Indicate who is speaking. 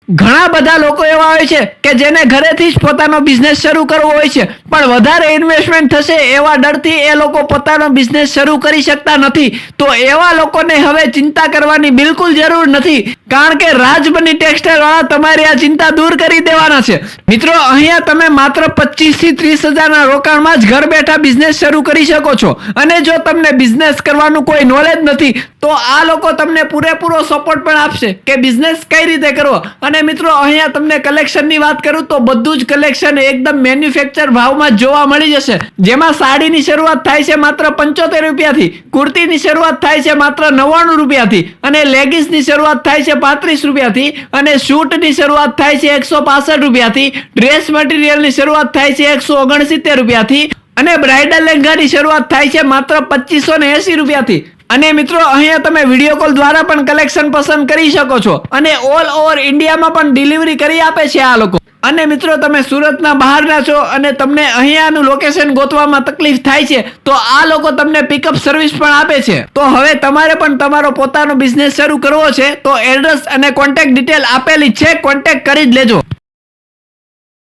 Speaker 1: ઘણા બધા લોકો એવા હોય છે કે જેને ઘરેથી જ પોતાનો બિઝનેસ શરૂ કરવો હોય છે, પણ વધારે ઇન્વેસ્ટમેન્ટ થશે એવા ડરથી એ લોકો પોતાનો બિઝનેસ શરૂ કરી શકતા નથી. તો એવા લોકોને હવે ચિંતા કરવાની બિલકુલ જરૂર નથી, કારણ કે રાજબની ટેક્સટાઇલ વાળા તમારી આ ચિંતા દૂર કરી દેવાના છે. મિત્રો, અહીંયા તમે માત્ર 25 થી 30 હજારના રોકાણમાં જ ઘર બેઠા બિઝનેસ શરૂ કરી શકો છો. અને જો તમને બિઝનેસ કરવાનું કોઈ નોલેજ નથી તો આ લોકો તમને પૂરેપૂરો સપોર્ટ પણ આપશે કે બિઝનેસ કઈ રીતે કરવો. અને મિત્રો, અહીંયા તમને કલેક્શનની વાત કરું તો બધું જ કલેક્શન એકદમ મેન્યુફેક્ચર ભાવમાં જોવા મળી જશે, જેમાં સાડીની શરૂઆત થાય છે માત્ર 75 રૂપિયાથી, કુર્તીની શરૂઆત થાય છે માત્ર 99 રૂપિયાથી, અને લેગિન્સની શરૂઆત થાય છે 35 રૂપિયાથી, અને શૂટની શરૂઆત થાય છે 165 રૂપિયાથી, ડ્રેસ મટીરિયલની શરૂઆત થાય છે 169 રૂપિયાથી, અને બ્રાઇડલ લેંઘાની શરૂઆત થાય છે માત્ર 2580 રૂપિયાથી. અને મિત્રો, અહીંયા તમે વિડીયો કોલ દ્વારા પણ કલેક્શન પસંદ કરી શકો છો, અને ઓલ ઓવર ઇન્ડિયામાં પણ ડિલિવરી કરી આપે છે આ લોકો. અને મિત્રો, તમે સુરતના બહારના છો અને તમને અહીંયાનું લોકેશન ગોતવામાં તકલીફ થાય છે તો આ લોકો તમને પિકઅપ સર્વિસ પણ આપે છે. તો હવે તમારે પણ તમારો પોતાનો બિઝનેસ શરૂ કરવો છે તો એડ્રેસ અને કોન્ટેક્ટ ડિટેલ આપેલી છે, કોન્ટેક્ટ કરી જ લેજો.